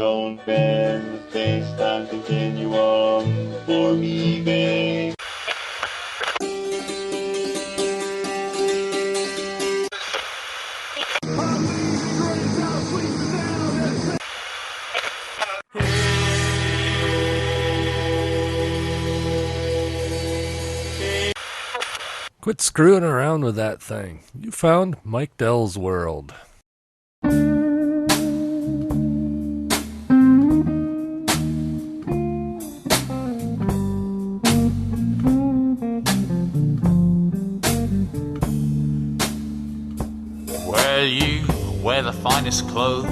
Don't bend the space-time continuum for me, babe. Quit screwing around with that thing. You found Mike Dell's world. Well, you wear the finest clothes,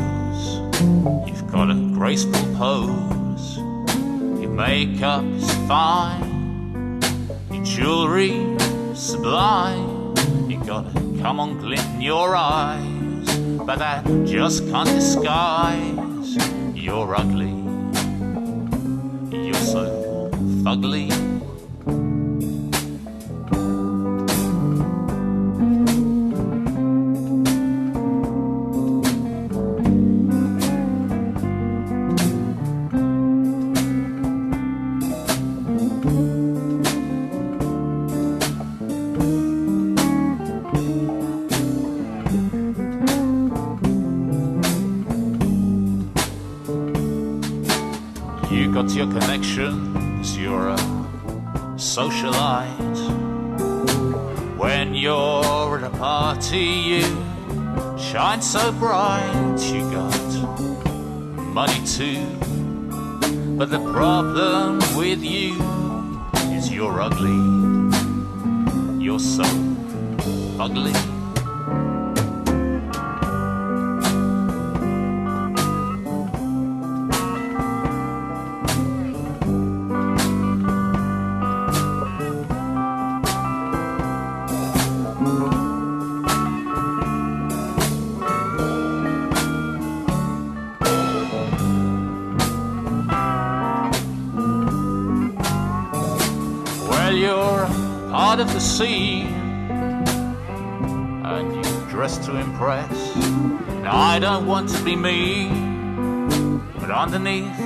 you've got a graceful pose, your makeup is fine, your jewelry sublime, you got a come on glint in your eyes, but that just can't disguise you're ugly, you're so fugly. You got your connections, you're a socialite. When you're at a party, you shine so bright. You got money too, but the problem with you is you're ugly. You're so ugly. You're part of the scene, and you dress to impress. Now I don't want to be mean, but underneath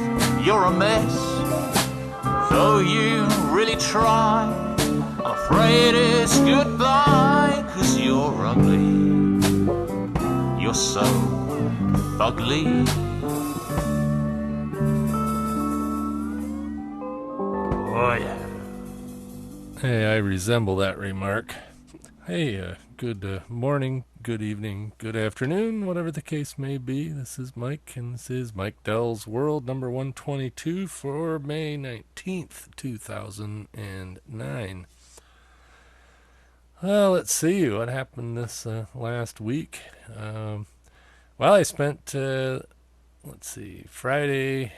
you're a mess. Though you really try, I'm afraid it's goodbye, 'cause you're ugly. You're so ugly. Oh yeah. Hey, I resemble that remark. Hey, good morning, good evening, good afternoon, whatever the case may be. This is Mike, and this is Mike Dell's World, number 122 for May 19th, 2009. Well, let's see what happened this last week. Well, I spent, Friday,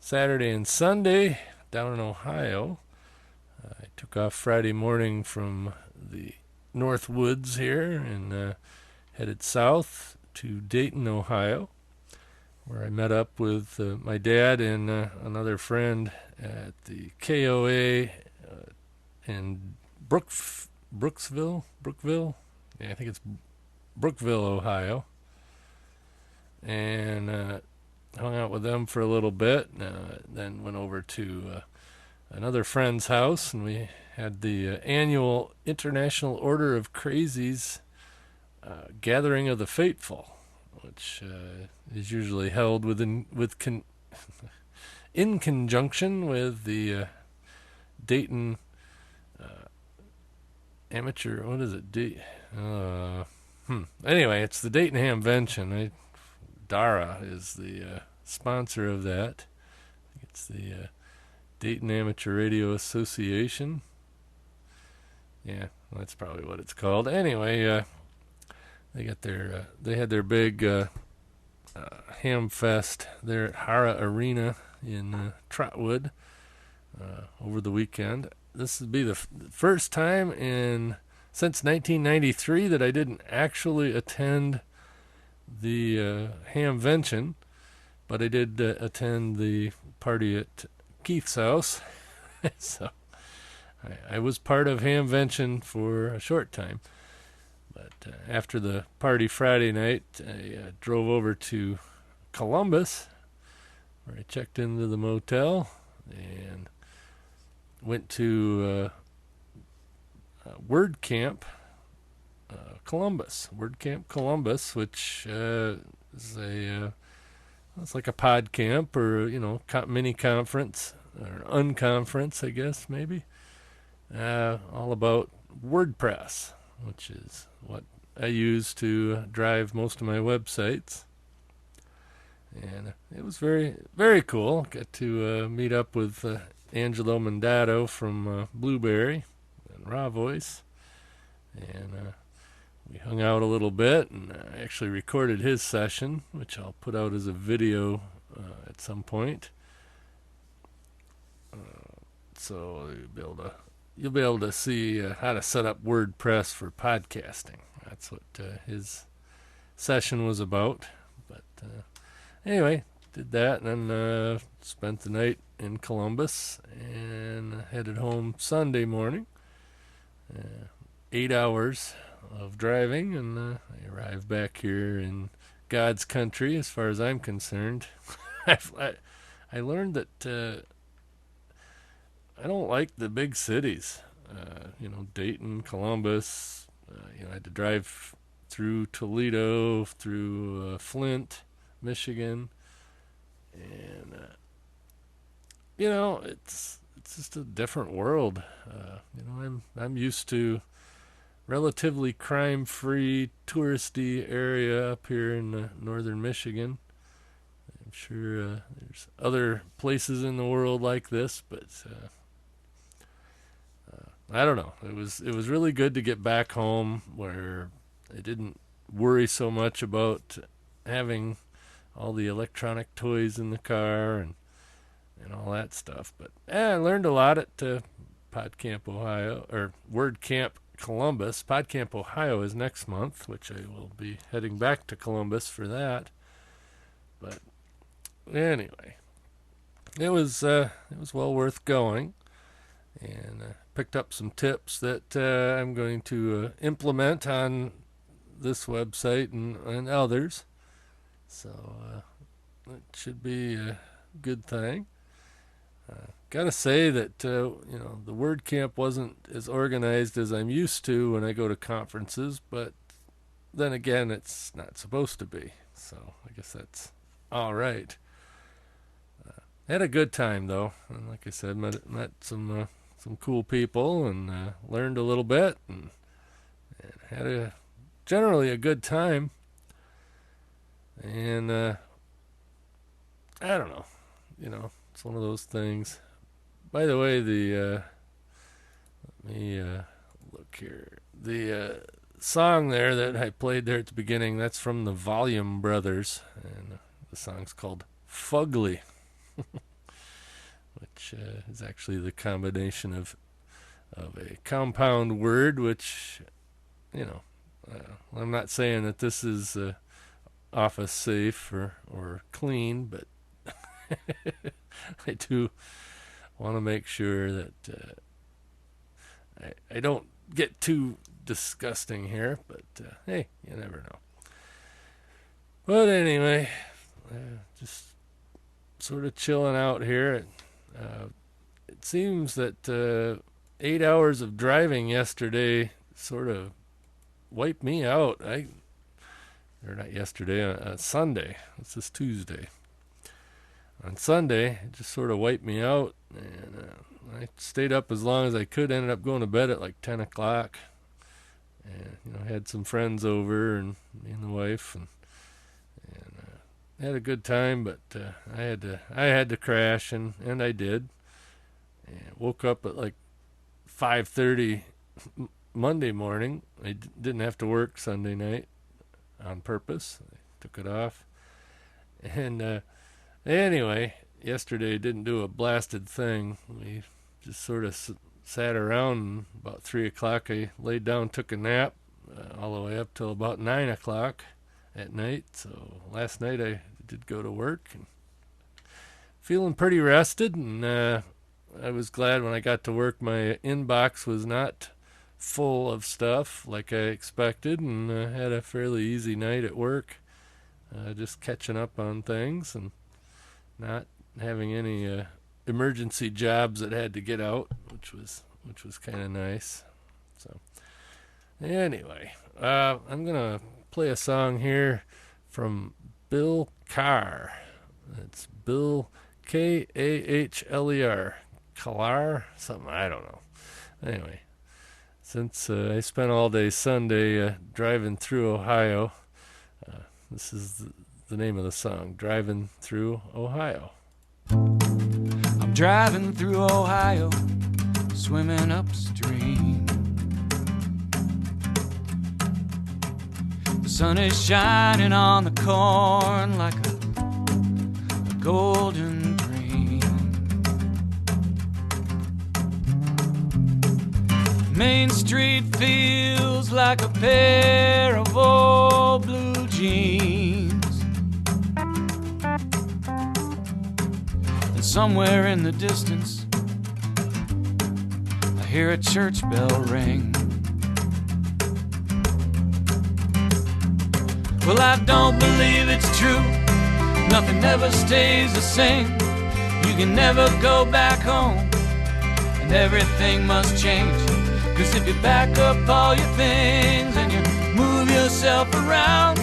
Saturday, and Sunday down in Ohio. I took off Friday morning from the North Woods here and headed south to Dayton, Ohio, where I met up with my dad and another friend at the KOA in Brookville? Yeah, I think it's Brookville, Ohio. And hung out with them for a little bit, then went over to another friend's house, and we had the annual International Order of Crazies Gathering of the Fateful, which is usually held in conjunction with the Dayton amateur. What is it? Anyway, it's the Dayton HamVention. Dara is the sponsor of that. I think it's the Dayton Amateur Radio Association. Yeah, well, that's probably what it's called. Anyway, they had their big ham fest there at Hara Arena in Trotwood over the weekend. This would be the first time since 1993 that I didn't actually attend the HamVention, but I did attend the party at Keith's house. So I was part of HamVention for a short time. But after the party Friday night, I drove over to Columbus where I checked into the motel and went to Wordcamp Wordcamp Columbus, which is it's like a pod camp, or mini conference or unconference, I guess, maybe. All about WordPress, which is what I use to drive most of my websites. And it was very, very cool. Got to meet up with Angelo Mandato from Blueberry and Raw Voice. And we hung out a little bit, and I actually recorded his session, which I'll put out as a video at some point. So you'll be able to see how to set up WordPress for podcasting. That's what his session was about. But anyway, did that, and then spent the night in Columbus and headed home Sunday morning. 8 hours of driving, and I arrived back here in God's country, as far as I'm concerned. I learned that I don't like the big cities. Dayton, Columbus. I had to drive through Toledo, through Flint, Michigan, and it's just a different world. I'm used to relatively crime-free, touristy area up here in northern Michigan. I'm sure there's other places in the world like this, but I don't know. It was really good to get back home, where I didn't worry so much about having all the electronic toys in the car and all that stuff. But I learned a lot at PodCamp Ohio, or WordCamp Columbus. PodCamp Ohio is next month, which I will be heading back to Columbus for that. But anyway, it was well worth going, and picked up some tips that I'm going to implement on this website and others. So it should be a good thing. Gotta say that the WordCamp wasn't as organized as I'm used to when I go to conferences, but then again, it's not supposed to be, so I guess that's all right. Had a good time, though, and like I said, met some cool people, and learned a little bit, and had generally a good time. And I don't know, it's one of those things. By the way, let me look here. The song there that I played there at the beginning, that's from the Volume Brothers, and the song's called Fugly, which is actually the combination of a compound word, which, I'm not saying that this is office safe or clean, but I do want to make sure that I don't get too disgusting here, but hey, you never know. But anyway, just sort of chilling out here. It seems that 8 hours of driving yesterday sort of wiped me out. Or not yesterday, Sunday. This is Tuesday. On Sunday, it just sort of wiped me out, and I stayed up as long as I could. Ended up going to bed at like 10 o'clock, and had some friends over, and me and the wife, and had a good time. But I had to crash, and I did. And woke up at like 5:30 Monday morning. I didn't have to work Sunday night on purpose. I took it off, and anyway, yesterday didn't do a blasted thing. We just sort of sat around, and about 3 o'clock I laid down, took a nap, all the way up till about 9 o'clock at night. So last night I did go to work, and feeling pretty rested, and I was glad when I got to work my inbox was not full of stuff like I expected, and had a fairly easy night at work, just catching up on things and not having any emergency jobs that had to get out, which was kind of nice. So anyway, I'm gonna play a song here from Bill Carr. It's Bill Kahler, Kahlar, something, I don't know. Anyway, since I spent all day Sunday driving through Ohio, this is the name of the song, Driving Through Ohio. I'm driving through Ohio, swimming upstream. The sun is shining on the corn like a golden dream. Main Street feels like a pair of old blue jeans. And somewhere in the distance, I hear a church bell ring. Well, I don't believe it's true. Nothing ever stays the same. You can never go back home, and everything must change. 'Cause if you back up all your things and you move yourself around,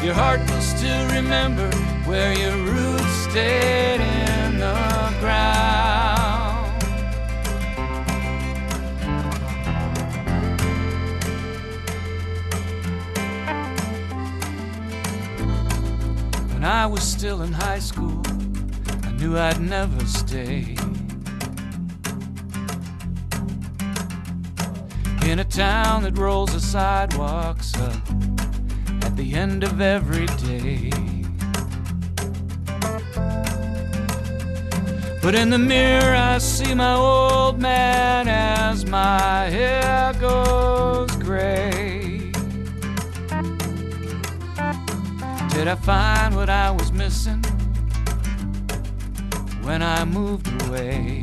your heart will still remember where your roots stayed in the ground. When I was still in high school, I knew I'd never stay in a town that rolls the sidewalks up at the end of every day. But in the mirror I see my old man as my hair goes gray. Did I find what I was missing when I moved away?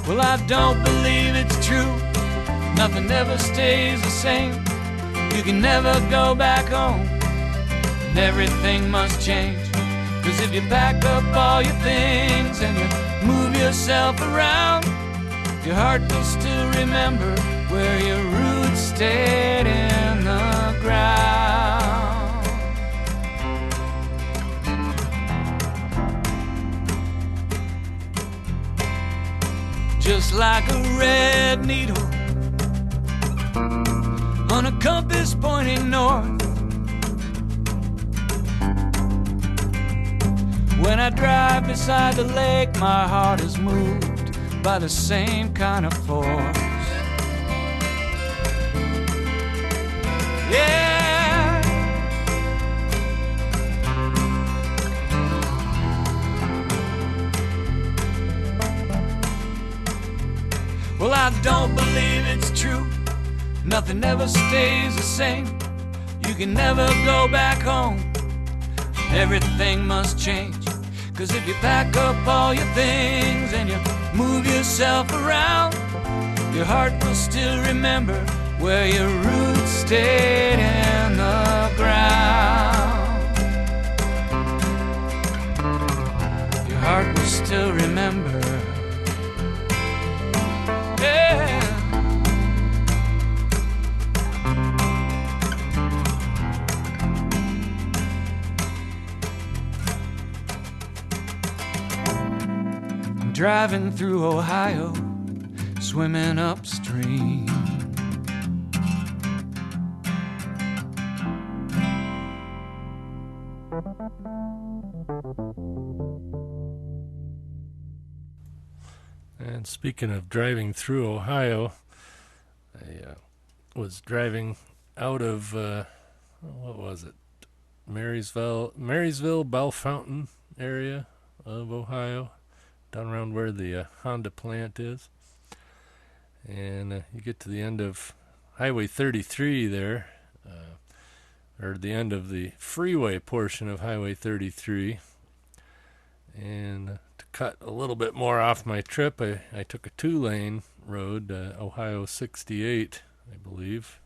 Well, I don't believe it's true. Nothing ever stays the same. You can never go back home, and everything must change. 'Cause if you pack up all your things and you move yourself around, your heart will still remember where your roots stayed in the ground. Just like a red needle on a compass pointing north. When I drive beside the lake, my heart is moved by the same kind of force. Yeah. Well, I don't believe it's true. Nothing ever stays the same. You can never go back home. Everything must change. 'Cause if you pack up all your things and you move yourself around, your heart will still remember where your roots stayed in the ground. Your heart will still remember. Yeah. Driving through Ohio, swimming upstream. And speaking of driving through Ohio, I was driving out of, what was it? Marysville, Bellefontaine area of Ohio, down around where the Honda plant is. And you get to the end of Highway 33 there, or the end of the freeway portion of Highway 33. And to cut a little bit more off my trip, I took a 2-lane road, Ohio 68, I believe.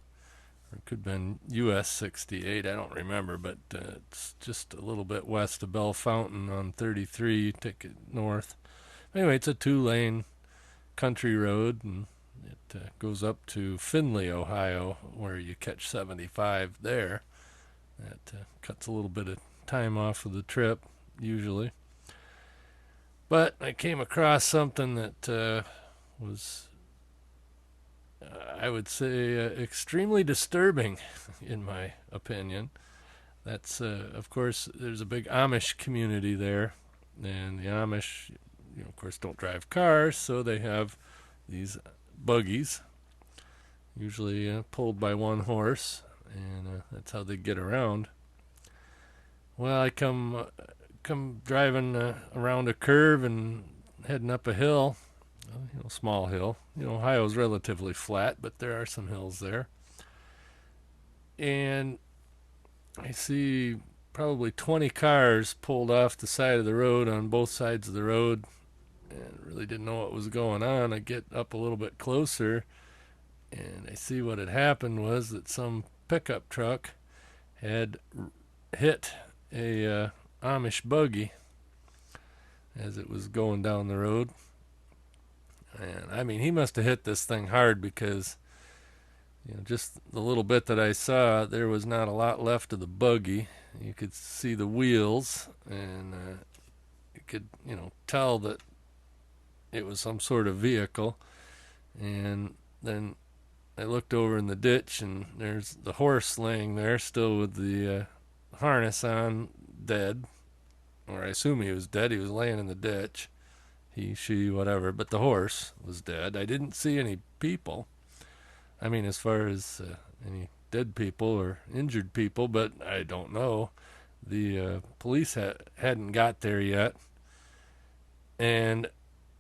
or it could have been US 68, I don't remember, but it's just a little bit west of Bell Fountain on 33. You take it north. Anyway, it's a 2-lane country road, and it goes up to Findlay, Ohio, where you catch 75 there. That cuts a little bit of time off of the trip, usually. But I came across something that was, I would say, extremely disturbing, in my opinion. That's, of course, there's a big Amish community there, and the Amish, of course, don't drive cars, so they have these buggies, usually pulled by one horse, and that's how they get around. Well, I come driving around a curve and heading up a hill, small hill. Ohio's relatively flat, but there are some hills there. And I see probably 20 cars pulled off the side of the road on both sides of the road, and really didn't know what was going on. I get up a little bit closer, and I see what had happened was that some pickup truck had hit a Amish buggy as it was going down the road. And I mean, he must have hit this thing hard, because just the little bit that I saw, there was not a lot left of the buggy. You could see the wheels, and you could tell that it was some sort of vehicle. And then I looked over in the ditch, and there's the horse laying there still with the harness on, dead. Or I assume he was dead. He was laying in the ditch. He, she, whatever. But the horse was dead. I didn't see any people. I mean, as far as any dead people or injured people, but I don't know. The police hadn't got there yet. And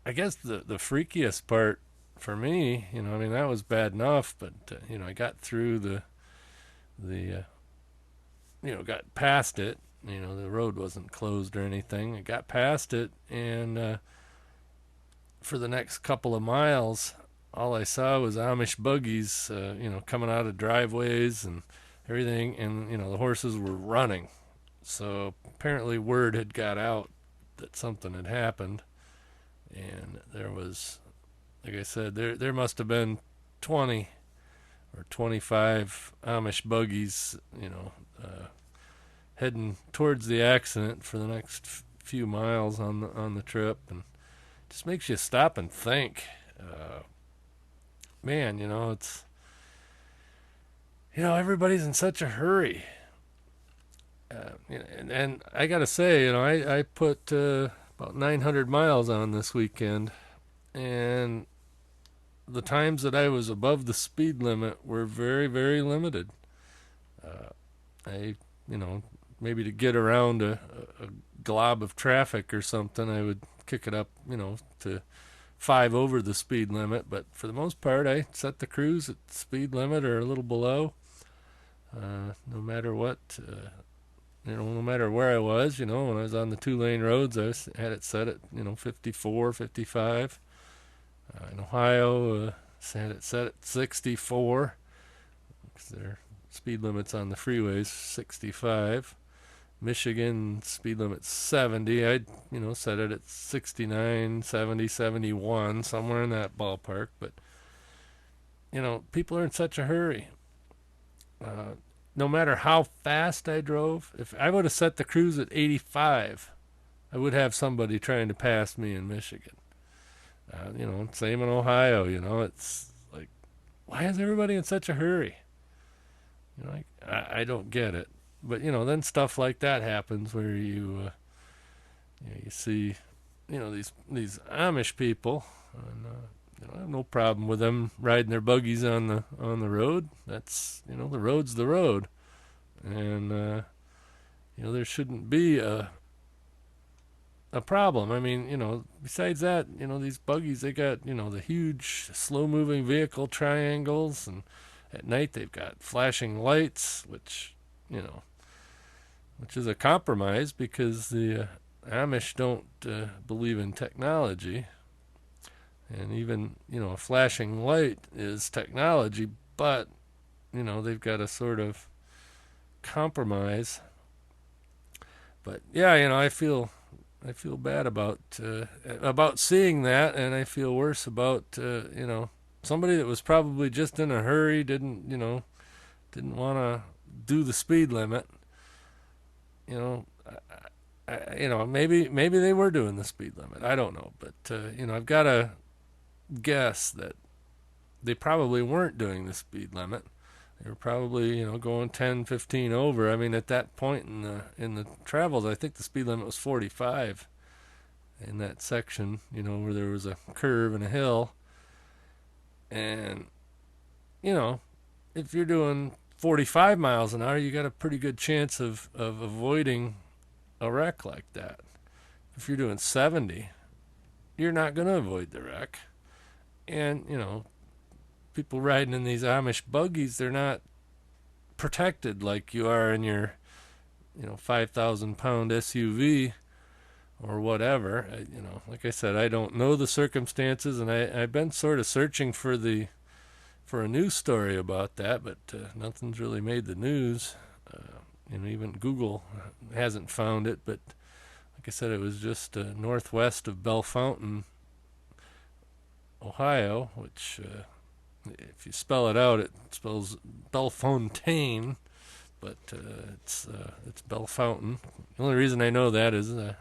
I guess the freakiest part for me, that was bad enough, but I got through got past it. The road wasn't closed or anything. I got past it, and for the next couple of miles, all I saw was Amish buggies, coming out of driveways and everything, and the horses were running. So apparently word had got out that something had happened, and there was, like I said, there must have been 20 or 25 Amish buggies, heading towards the accident for the next few miles on the trip, and it just makes you stop and think. Man, it's everybody's in such a hurry. And I gotta say, I put about 900 miles on this weekend, and the times that I was above the speed limit were very, very limited. Maybe to get around a glob of traffic or something, I would kick it up, to 5 over the speed limit. But for the most part, I set the cruise at speed limit or a little below. No matter what, no matter where I was, when I was on the 2-lane roads, I had it set at, 54, 55. In Ohio, had it set at 64, because their speed limits on the freeways 65. Michigan speed limit 70. I'd set it at 69, 70, 71, somewhere in that ballpark. But people are in such a hurry. No matter how fast I drove, if I would have set the cruise at 85, I would have somebody trying to pass me in Michigan. Same in Ohio. It's like, why is everybody in such a hurry? I don't get it. But then stuff like that happens where you see these Amish people, and I have no problem with them riding their buggies on the road. That's the road's the road, and there shouldn't be a problem. I mean, besides that, these buggies, they got the huge slow moving vehicle triangles, and at night they've got flashing lights, which is a compromise, because the Amish don't believe in technology. And even, a flashing light is technology, but they've got to sort of compromise. But yeah, I feel bad about seeing that, and I feel worse about somebody that was probably just in a hurry, didn't want to do the speed limit. Maybe they were doing the speed limit. I don't know, but I've got to guess that they probably weren't doing the speed limit. They were probably, going 10, 15 over. I mean, at that point in the travels, I think the speed limit was 45 in that section, where there was a curve and a hill. And, if you're doing 45 miles an hour, you got a pretty good chance of avoiding a wreck like that. If you're doing 70, you're not going to avoid the wreck. And, people riding in these Amish buggies, they're not protected like you are in your 5,000 pound SUV or whatever. Like I said, I don't know the circumstances, and I've been sort of searching for a news story about that, but nothing's really made the news. Even Google hasn't found it, but like I said, it was just northwest of Bellefontaine, Ohio, which if you spell it out, it spells Bellefontaine, but it's Bellefontaine. The only reason I know that is I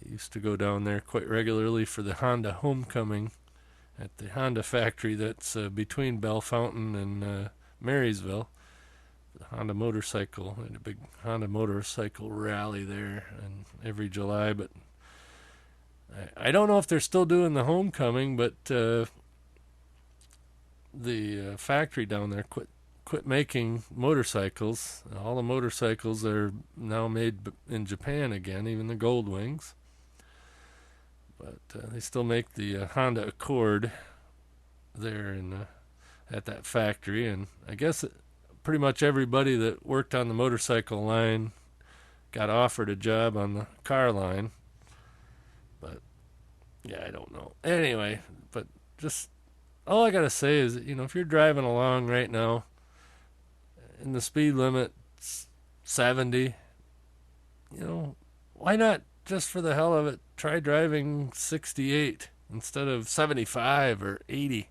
used to go down there quite regularly for the Honda homecoming at the Honda factory that's between Bellefontaine and Marysville. The Honda motorcycle, and a big Honda motorcycle rally there, and every July. But I don't know if they're still doing the homecoming, but the factory down there quit making motorcycles. All the motorcycles are now made in Japan again, even the Gold Wings. But they still make the Honda Accord there at that factory, and I guess pretty much everybody that worked on the motorcycle line got offered a job on the car line. But yeah, I don't know. Anyway, but just all I gotta say is that, if you're driving along right now and the speed limit's 70, why not, just for the hell of it, try driving 68 instead of 75 or 80?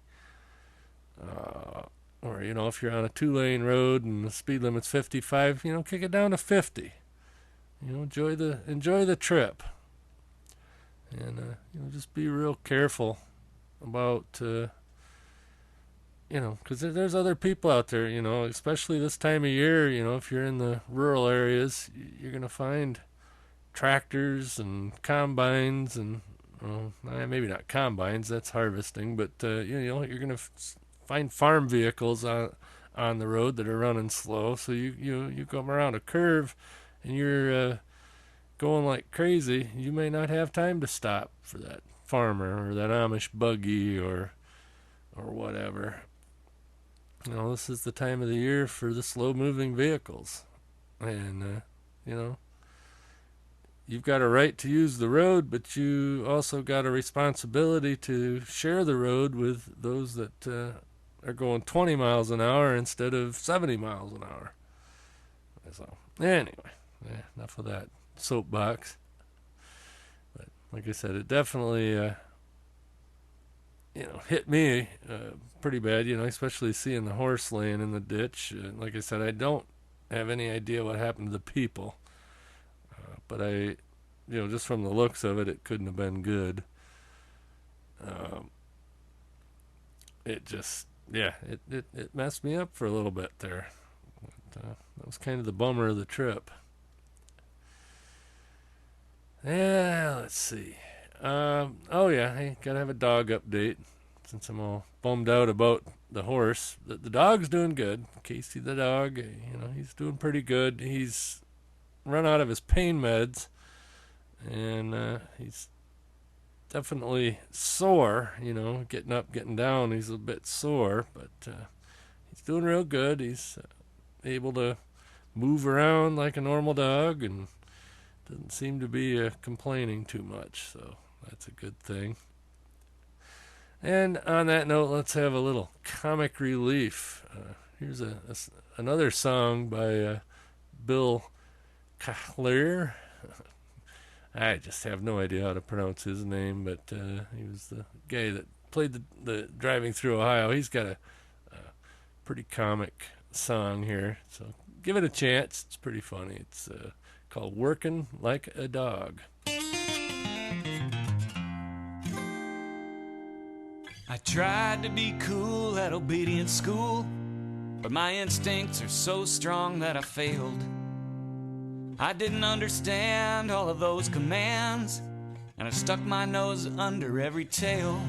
Or, if you're on a 2-lane road and the speed limit's 55, kick it down to 50. Enjoy the trip. And, just be real careful about, because there's other people out there, especially this time of year, if you're in the rural areas, you're going to find tractors and combines and, maybe not combines, that's harvesting, but, you're going to find farm vehicles on the road that are running slow. So you come around a curve and you're going like crazy. You may not have time to stop for that farmer or that Amish buggy or whatever. This is the time of the year for the slow-moving vehicles, and you've got a right to use the road, but you also got a responsibility to share the road with those that are going 20 miles an hour instead of 70 miles an hour. So, anyway, enough of that soapbox. But like I said, it definitely hit me pretty bad, especially seeing the horse laying in the ditch. Like I said, I don't have any idea what happened to the people. But I, just from the looks of it, it couldn't have been good. It just, it messed me up for a little bit there. But, that was kind of the bummer of the trip. Yeah, let's see. I gotta have a dog update since I'm all bummed out about the horse. The dog's doing good. Casey the dog, he's doing pretty good. He's run out of his pain meds, and he's definitely sore, getting up, getting down. He's a bit sore, but he's doing real good. He's able to move around like a normal dog and doesn't seem to be complaining too much, so that's a good thing. And on that note, let's have a little comic relief here's another song by Bill Kahler. I just have no idea how to pronounce his name, but he was the guy that played the Driving Through Ohio. He's got a pretty comic song here, so give it a chance. It's pretty funny. It's called Working Like a Dog. I tried to be cool at obedience school, but my instincts are so strong that I failed. I didn't understand all of those commands, and I stuck my nose under every tail.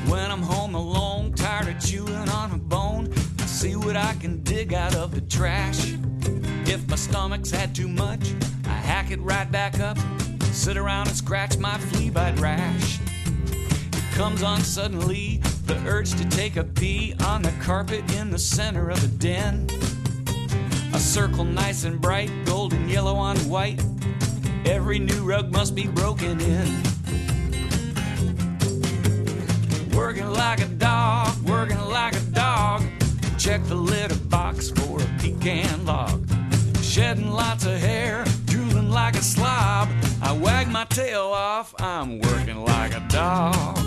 When I'm home alone, tired of chewing on a bone, I see what I can dig out of the trash. If my stomach's had too much, I hack it right back up, sit around and scratch my flea-bite rash. It comes on suddenly, the urge to take a pee on the carpet in the center of the den. A circle nice and bright, golden yellow on white. Every new rug must be broken in. Working like a dog, working like a dog. Check the litter box for a pecan log. Shedding lots of hair, drooling like a slob. I wag my tail off, I'm working like a dog.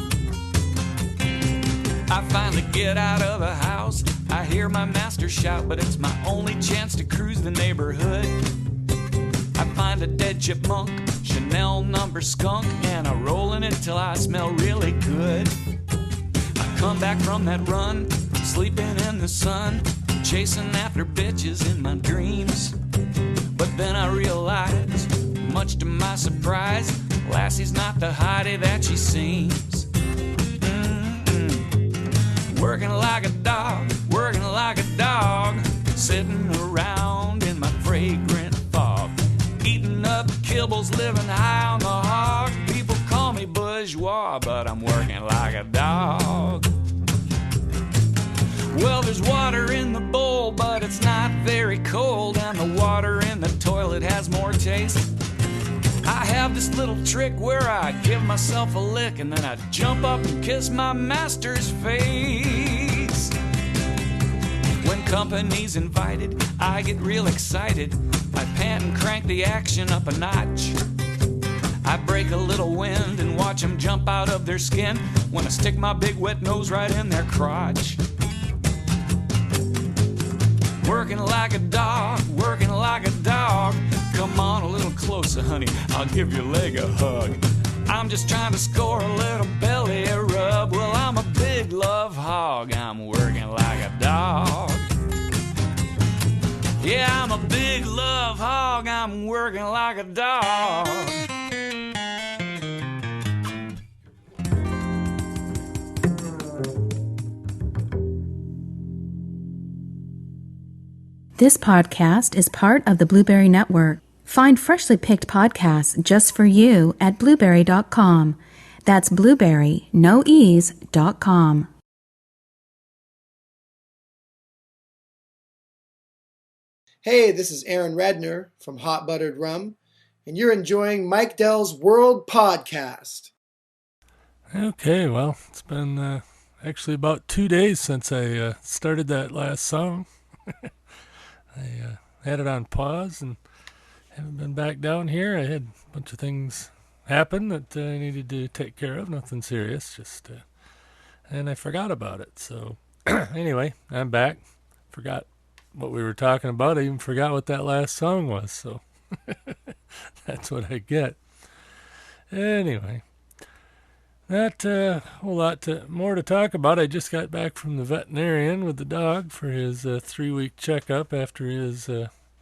I finally get out of the house, I hear my master shout, but it's my only chance to cruise the neighborhood. I find a dead chipmunk, Chanel number skunk, and I roll in it till I smell really good. Come back from that run, sleeping in the sun, chasing after bitches in my dreams. But then I realized, much to my surprise, Lassie's not the hottie that she seems. Working like a dog, working like a dog, sitting around in my fragrant fog, eating up kibbles, living high on the hog. People call me bourgeois, but I'm working like a dog. Well, there's water in the bowl, but it's not very cold, and the water in the toilet has more taste. I have this little trick where I give myself a lick, and then I jump up and kiss my master's face. When company's invited, I get real excited. I pant and crank the action up a notch. I break a little wind and watch them jump out of their skin when I stick my big wet nose right in their crotch. Working like a dog, working like a dog. Come on a little closer, honey, I'll give your leg a hug. I'm just trying to score a little belly rub. Well, I'm a big love hog, I'm working like a dog. Yeah, I'm a big love hog, I'm working like a dog. This podcast is part of the Blueberry Network. Find freshly picked podcasts just for you at blueberry.com. That's blueberry, no ease.com. Hey, this is Aaron Redner from Hot Buttered Rum, and you're enjoying Mike Dell's World Podcast. Okay, well, it's been actually about 2 days since I started that last song. I had it on pause and haven't been back down here. I had a bunch of things happen that I needed to take care of. Nothing serious, just and I forgot about it. So anyway, I'm back. Forgot what we were talking about. I even forgot what that last song was. So that's what I get. Anyway, not a whole lot more to talk about. I just got back from the veterinarian with the dog for his 3-week checkup after his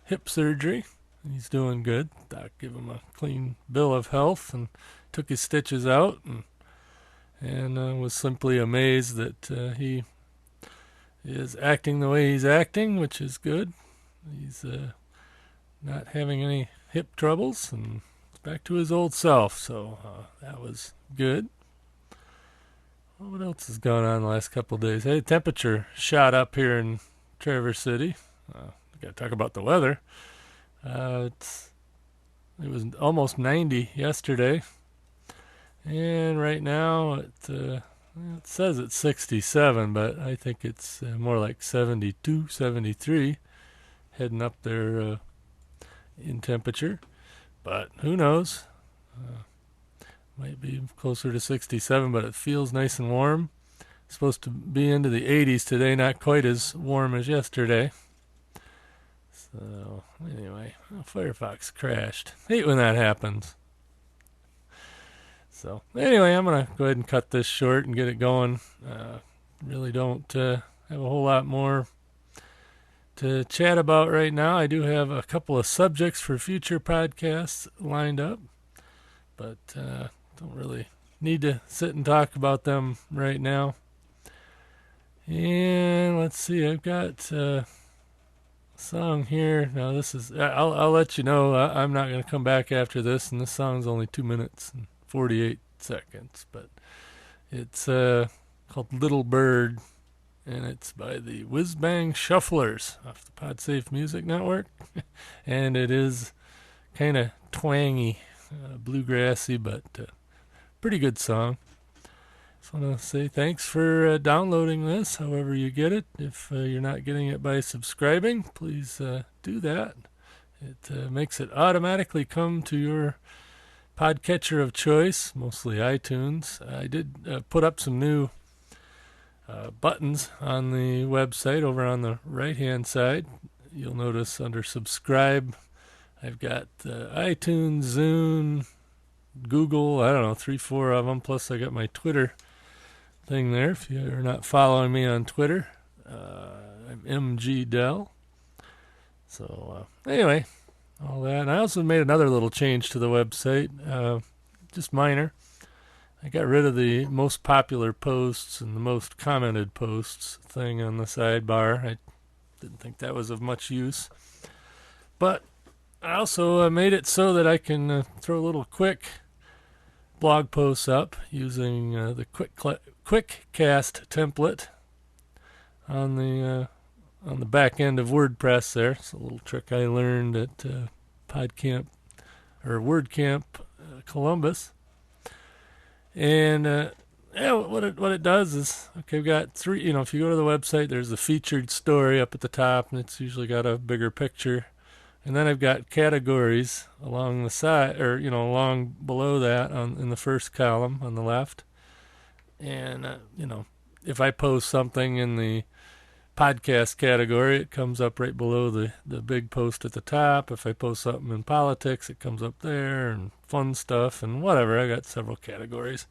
hip surgery. He's doing good. Doc gave him a clean bill of health and took his stitches out and was simply amazed that he is acting the way he's acting, which is good. He's not having any hip troubles and back to his old self, so that was good. Well, what else has gone on the last couple of days? Hey, temperature shot up here in Traverse City. We got to talk about the weather. It's it was almost 90 yesterday. And right now it says it's 67, but I think it's more like 72, 73, heading up there in temperature. But who knows? Might be closer to 67, but it feels nice and warm. It's supposed to be into the 80s today, not quite as warm as yesterday. So, anyway, Firefox crashed. Hate when that happens. So, anyway, I'm going to go ahead and cut this short and get it going. Really don't have a whole lot more to chat about right now. I do have a couple of subjects for future podcasts lined up, but don't really need to sit and talk about them right now. And let's see, I've got a song here. Now this is, I'll let you know, I'm not going to come back after this, and this song's only 2 minutes and 48 seconds, but it's called Little Bird, and it's by the Whiz Bang Shufflers off the PodSafe Music Network, and it is kind of twangy, bluegrassy, but pretty good song. Just want to say thanks for downloading this, however you get it. If you're not getting it by subscribing, please do that. It makes it automatically come to your podcatcher of choice, mostly iTunes. I did put up some new buttons on the website over on the right-hand side. You'll notice under subscribe, I've got iTunes, Zune, Google, I don't know, 3-4 of them, plus I got my Twitter thing there. If you're not following me on Twitter, I'm MG Dell. So anyway, all that. And I also made another little change to the website, just minor. I got rid of the most popular posts and the most commented posts thing on the sidebar. I didn't think that was of much use. But I also made it so that I can throw a little quick blog posts up using the quick cast template on the back end of WordPress there. It's a little trick I learned at Wordcamp Columbus. And what it does is, okay, we've got three, if you go to the website, there's the featured story up at the top, and it's usually got a bigger picture. And then I've got categories along the side, or, along below that in the first column on the left. And, if I post something in the podcast category, it comes up right below the big post at the top. If I post something in politics, it comes up there, and fun stuff and whatever. I got several categories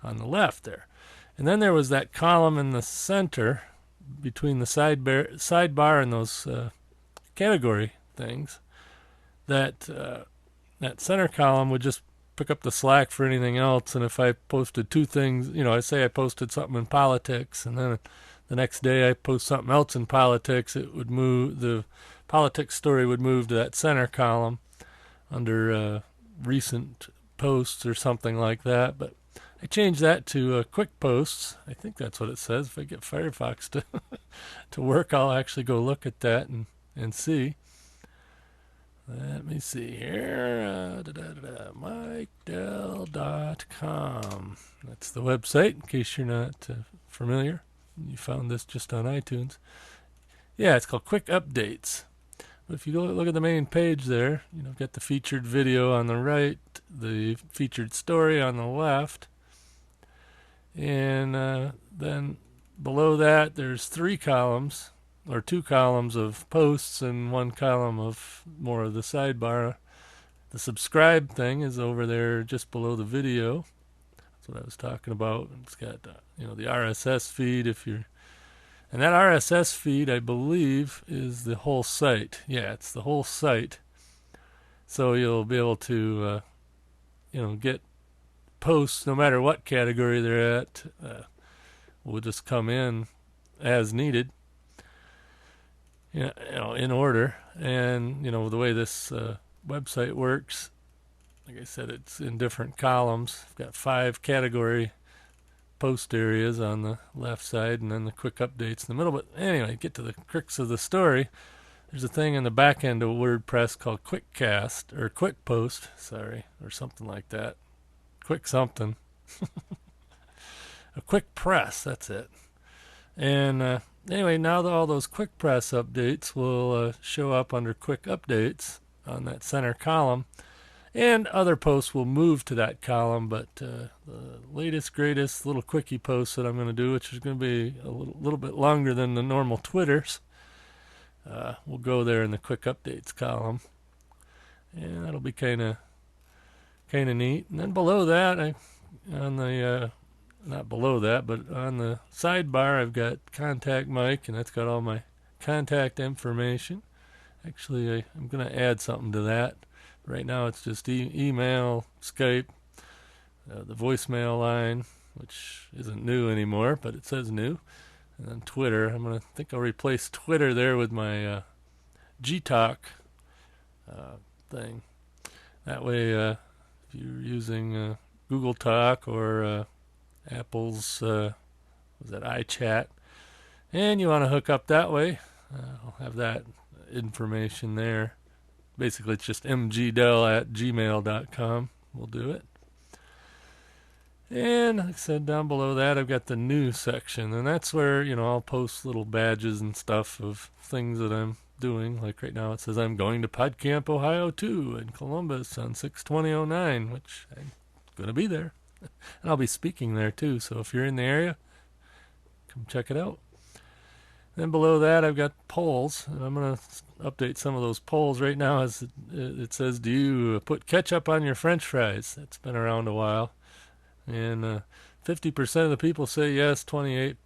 on the left there. And then there was that column in the center between the sidebar and those category things. That center column would just pick up the slack for anything else. And if I posted two things, I say I posted something in politics, and then the next day I post something else in politics, it would move, the politics story would move to that center column under recent posts or something like that. But I changed that to quick posts. I think that's what it says. If I get Firefox to work, I'll actually go look at that and see. Let me see here. MikeDell.com. That's the website, in case you're not familiar. You found this just on iTunes. Yeah, it's called Quick Updates. But if you go look at the main page there, you've got the featured video on the right, the featured story on the left, and then below that there's three columns, or two columns of posts and one column of more of the sidebar. The subscribe thing is over there just below the video. That's what I was talking about. It's got the RSS feed and that RSS feed, I believe, is the whole site. Yeah, it's the whole site. So you'll be able to get posts no matter what category they're at. Will just come in as needed. In order. And the way this website works, like I said, it's in different columns. I've got 5 category post areas on the left side, and then the quick updates in the middle. But anyway, get to the crux of the story. there's a thing in the back end of WordPress called Quickcast, or Quick Post, or something like that. Quick something. A Quick Press, that's it. And anyway, now all those Quick Press updates will show up under Quick Updates on that center column. And other posts will move to that column, but the latest, greatest little quickie post that I'm going to do, which is going to be a little bit longer than the normal Twitters, will go there in the Quick Updates column. And that'll be kind of neat. And then below that, not below that, but on the sidebar, I've got Contact Mike, and that's got all my contact information. Actually, I'm going to add something to that. Right now, it's just email, Skype, the voicemail line, which isn't new anymore, but it says new. And then Twitter. I think I'll replace Twitter there with my Gtalk thing. That way, if you're using Google Talk or Apple's iChat, and you want to hook up that way, I'll have that information there. Basically, it's just mgdell@gmail.com. We'll do it. And like I said, down below that, I've got the new section, and that's where, I'll post little badges and stuff of things that I'm doing. Like right now, it says I'm going to PodCamp Ohio 2 in Columbus on 6/20/09, which I'm going to be there. And I'll be speaking there too, so if you're in the area, come check it out. Then below that, I've got polls, and I'm going to update some of those polls right now. As it says, do you put ketchup on your French fries? That's been around a while. And 50% of the people say yes, 28%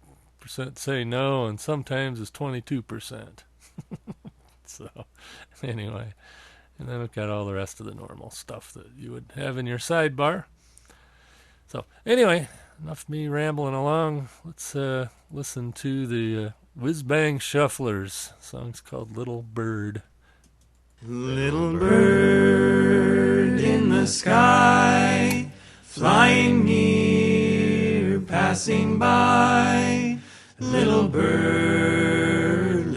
say no, and sometimes it's 22%. So, anyway. And then we've got all the rest of the normal stuff that you would have in your sidebar. So, anyway, enough of me rambling along. Let's listen to the Whiz Bang Shufflers. The song's called Little Bird. Little bird in the sky, flying near, passing by. Little bird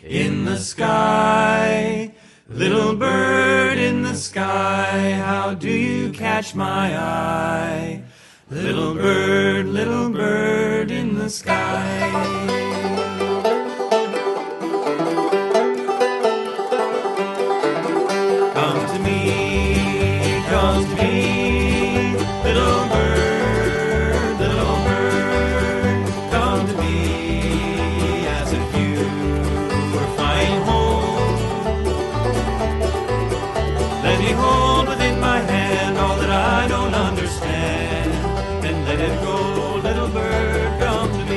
in the sky. Little bird in the sky, how do you catch my eye? Little bird in the sky. Come to me, little bird, come to me, as if you were flying home. Let me hold within my hand all that I don't understand, then let it go, little bird, come to me.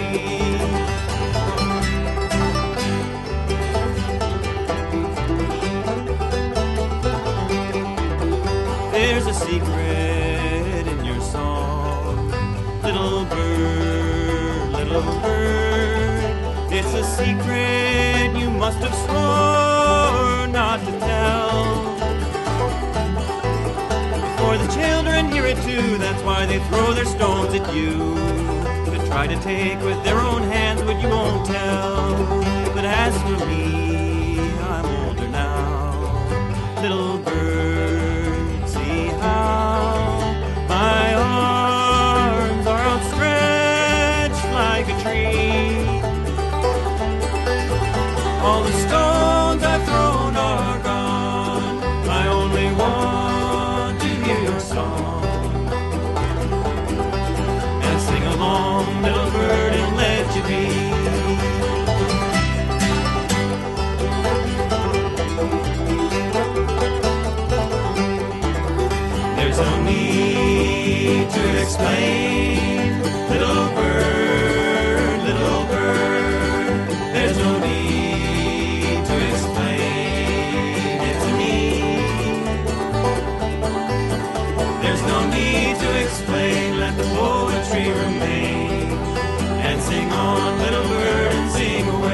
There's a secret in your song, little bird, it's a secret you must have sworn not to tell. For the children hear it too, that's why they throw their stones at you, to try to take with their own hands what you won't tell. But as for me, I'm older now, little bird, see how my arms are outstretched like a tree. All the stones I've thrown are gone, I only want to hear your song and sing along, little bird, and let you be. There's no need to explain, little bird, there's no need to explain it to me. There's no need to explain, let the poetry remain, and sing on, little bird, and sing away.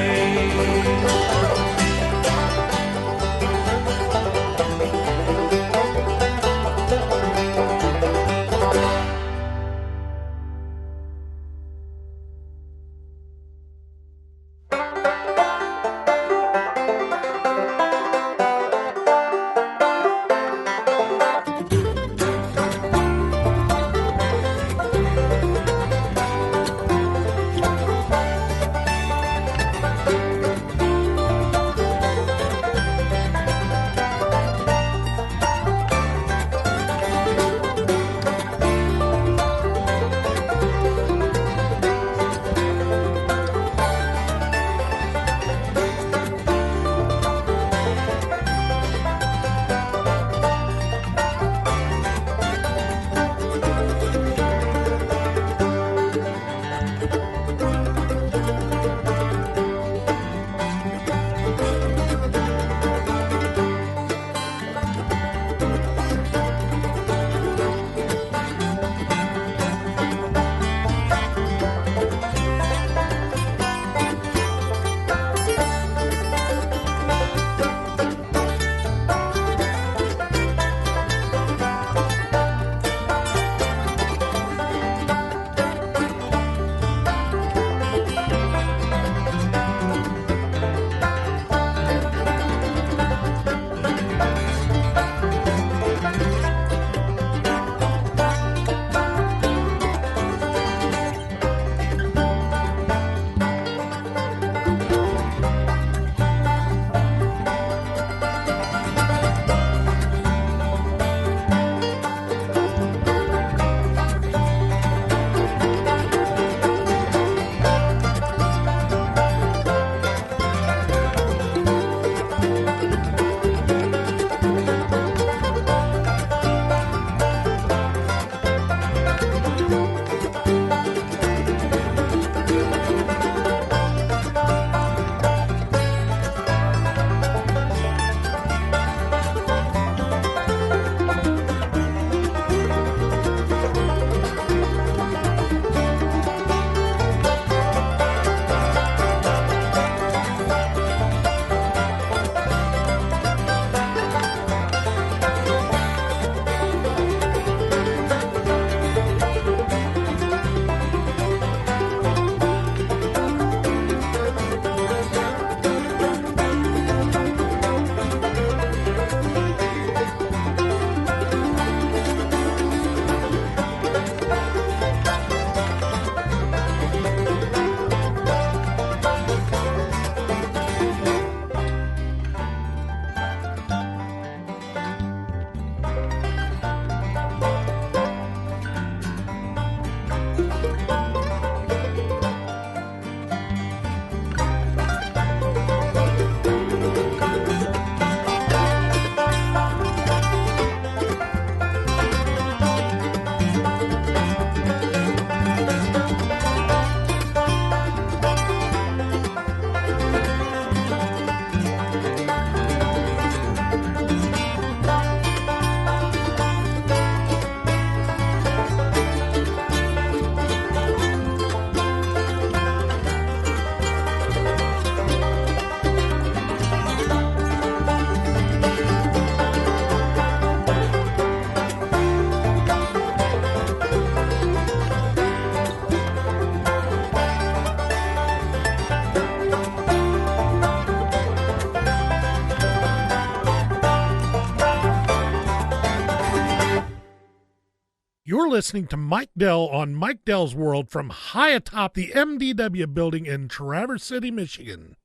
You're listening to Mike Dell on Mike Dell's World from high atop the MDW building in Traverse City, Michigan.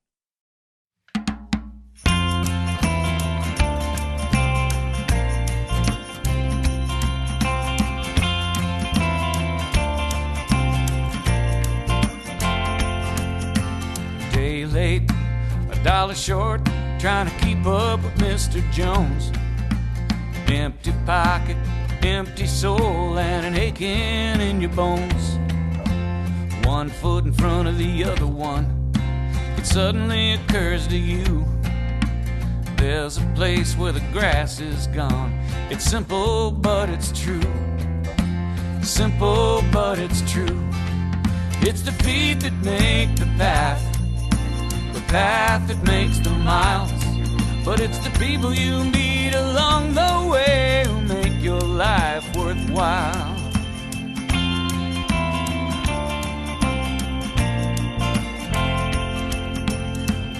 Day late, $1 short, trying to keep up with Mr. Jones. Empty pocket, empty soul, and an aching in your bones. One foot in front of the other one, it suddenly occurs to you there's a place where the grass is gone. It's simple, but it's true. Simple, but it's true. It's the feet that make the path that makes the miles. But it's the people you meet along the way who make your life worthwhile.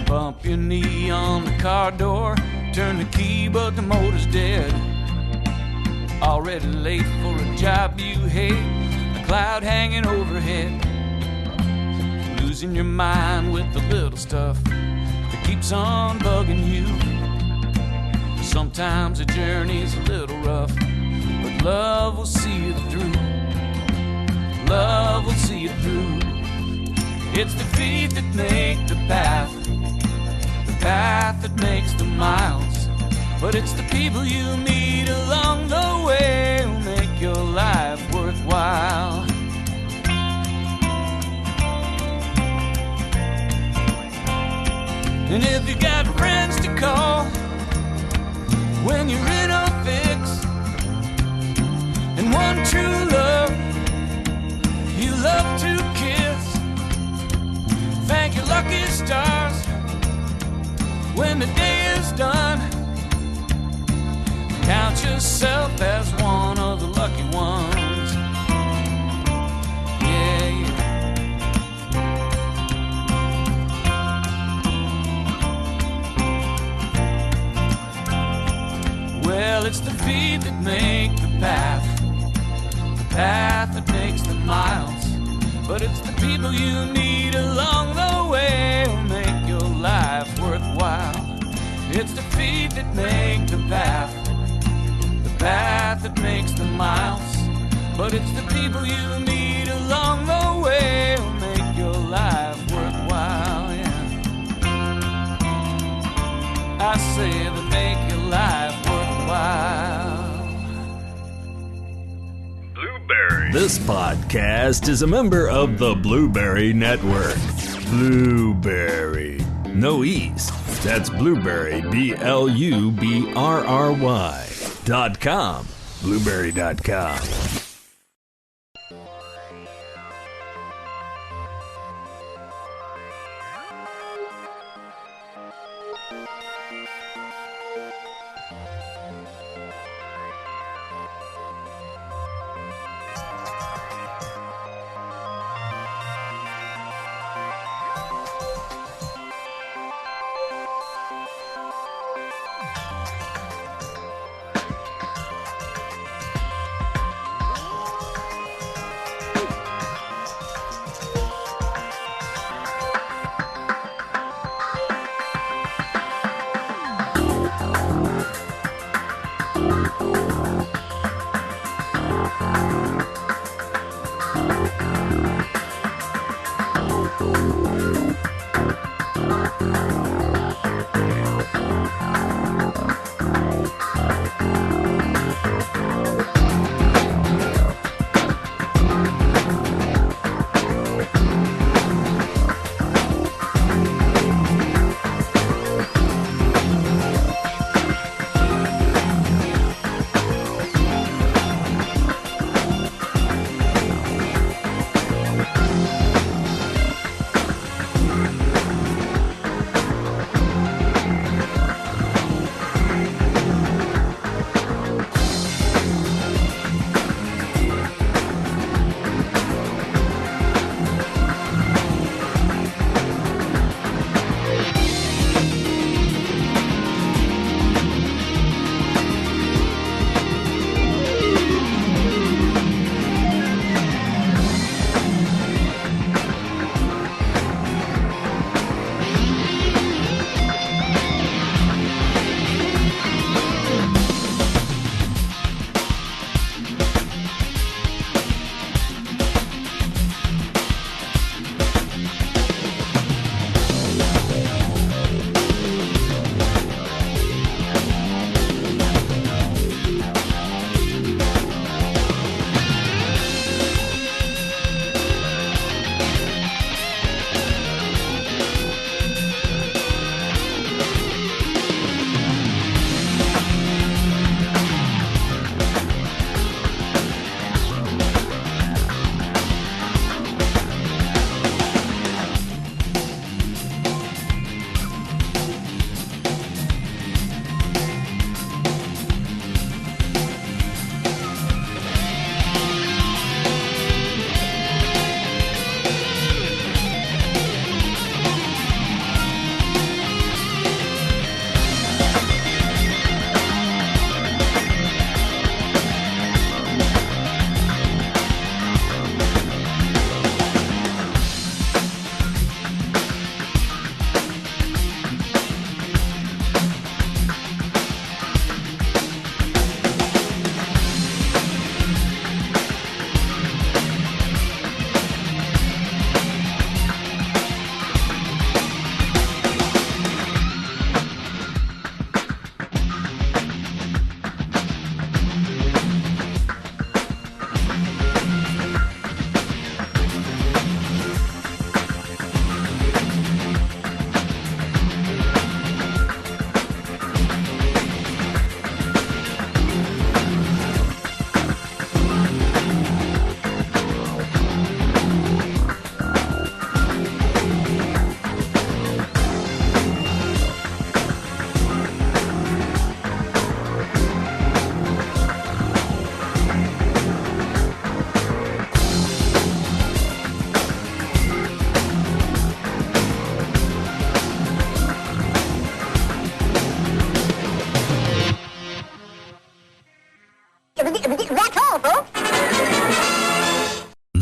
Bump your knee on the car door, turn the key but the motor's dead. Already late for a job you hate, a cloud hanging overhead. Losing your mind with the little stuff that keeps on bugging you. Sometimes the journey's a little rough, but love will see you through. Love will see you through. It's the feet that make the path that makes the miles. But it's the people you meet along the way who make your life worthwhile. And if you got friends to call when you're in a fix, and one true love you love to kiss, thank your lucky stars when the day is done. Count yourself as one of the lucky ones. Yeah, yeah. Well, it's the feet that make the path that makes the miles. But it's the people you meet along the way who make your life worthwhile. It's the feet that make the path that makes the miles. But it's the people you meet along the way who make your life worthwhile, yeah. I say they make your life worthwhile. Blueberry. This podcast is a member of the Blueberry Network. Blueberry. No E's. That's Blueberry, BLUBRRY.com. Blueberry.com.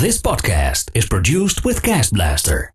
This podcast is produced with Cast Blaster.